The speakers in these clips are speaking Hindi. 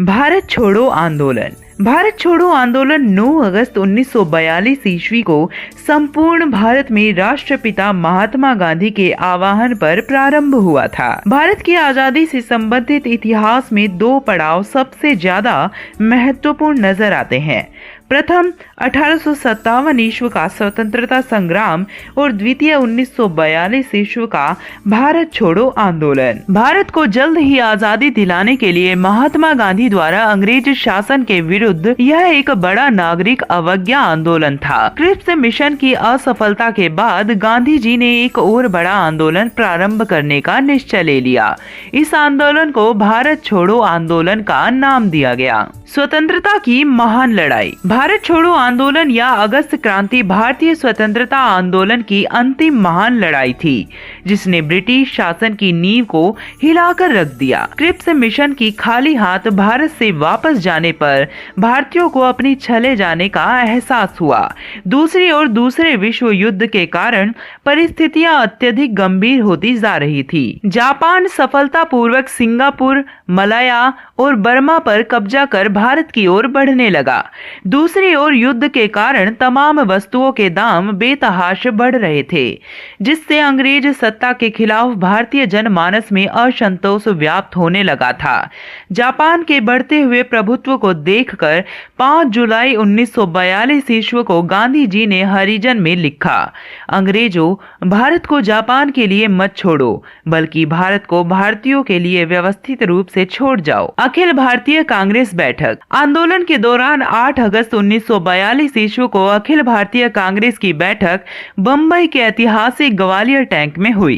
भारत छोड़ो आंदोलन। भारत छोड़ो आंदोलन 9 अगस्त 1942 ईस्वी को संपूर्ण भारत में राष्ट्रपिता महात्मा गांधी के आह्वान पर प्रारंभ हुआ था। भारत की आजादी से संबंधित इतिहास में दो पड़ाव सबसे ज्यादा महत्वपूर्ण नजर आते हैं। प्रथम 1857 ईस्वी का स्वतंत्रता संग्राम और द्वितीय 1942 ईस्वी का भारत छोड़ो आंदोलन। भारत को जल्द ही आजादी दिलाने के लिए महात्मा गांधी द्वारा अंग्रेज शासन के विरुद्ध यह एक बड़ा नागरिक अवज्ञा आंदोलन था। क्रिप्स मिशन की असफलता के बाद गांधी जी ने एक और बड़ा आंदोलन प्रारंभ करने का निश्चय ले लिया। इस आंदोलन को भारत छोड़ो आंदोलन का नाम दिया गया। स्वतंत्रता की महान लड़ाई। भारत छोड़ो आंदोलन या अगस्त क्रांति भारतीय स्वतंत्रता आंदोलन की अंतिम महान लड़ाई थी, जिसने ब्रिटिश शासन की नींव को हिलाकर रख दिया। क्रिप्स मिशन की खाली हाथ भारत से वापस जाने पर भारतीयों को अपनी छले जाने का एहसास हुआ। दूसरी ओर दूसरे विश्व युद्ध के कारण परिस्थितियां अत्यधिक गंभीर होती जा रही थी। जापान सफलतापूर्वक सिंगापुर, मलाया और बर्मा पर कब्जा कर भारत की ओर बढ़ने लगा। दूसरी ओर युद्ध के कारण तमाम वस्तुओं के दाम बेतहाशा बढ़ रहे थे, जिससे अंग्रेज सत्ता के खिलाफ भारतीय जनमानस में असंतोष व्याप्त होने लगा था। जापान के बढ़ते हुए प्रभुत्व को देखकर 5 जुलाई 1942 ईस्वी को गांधी जी ने हरिजन में लिखा, अंग्रेजों, भारत को जापान के लिए मत छोड़ो, बल्कि भारत को भारतीयों के लिए व्यवस्थित रूप से छोड़ जाओ। अखिल भारतीय कांग्रेस बैठक। आंदोलन के दौरान 8 अगस्त 1942 ईस्वी को अखिल भारतीय कांग्रेस की बैठक बंबई के ऐतिहासिक ग्वालियर टैंक में हुई।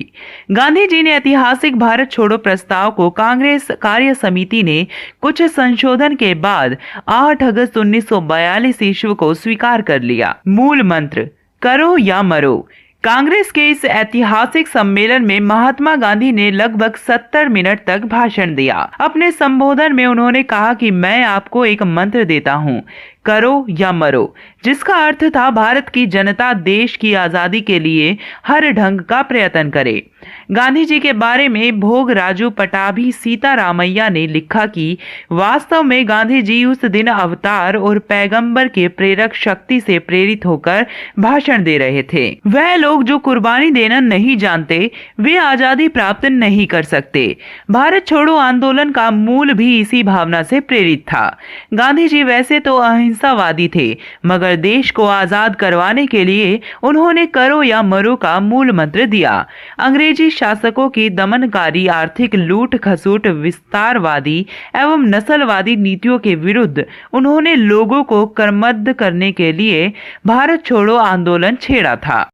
गांधी जी ने ऐतिहासिक भारत छोड़ो प्रस्ताव को कांग्रेस कार्य समिति ने कुछ संशोधन के बाद 8 अगस्त 1942 ईस्वी को स्वीकार कर लिया। मूल मंत्र, करो या मरो। कांग्रेस के इस ऐतिहासिक सम्मेलन में महात्मा गांधी ने लगभग 70 मिनट तक भाषण दिया। अपने संबोधन में उन्होंने कहा कि मैं आपको एक मंत्र देता हूं, करो या मरो, जिसका अर्थ था भारत की जनता देश की आजादी के लिए हर ढंग का प्रयत्न करे। गांधी जी के बारे में भोग राजू पटाभी सीतारामैया ने लिखा कि वास्तव में गांधी जी उस दिन अवतार और पैगंबर के प्रेरक शक्ति से प्रेरित होकर भाषण दे रहे थे। वह लोग जो कुर्बानी देना नहीं जानते, वे आजादी प्राप्त नहीं कर सकते। भारत छोड़ो आंदोलन का मूल भी इसी भावना से प्रेरित था। गांधी जी वैसे तो अहिंसावादी थे, मगर देश को आजाद करवाने के लिए उन्होंने करो या मरो का मूल मंत्र दिया। अंग्रेजी शासकों की दमनकारी आर्थिक लूट खसूट, विस्तारवादी एवं नस्लवादी नीतियों के विरुद्ध उन्होंने लोगों को करमद्द करने के लिए भारत छोड़ो आंदोलन छेड़ा था।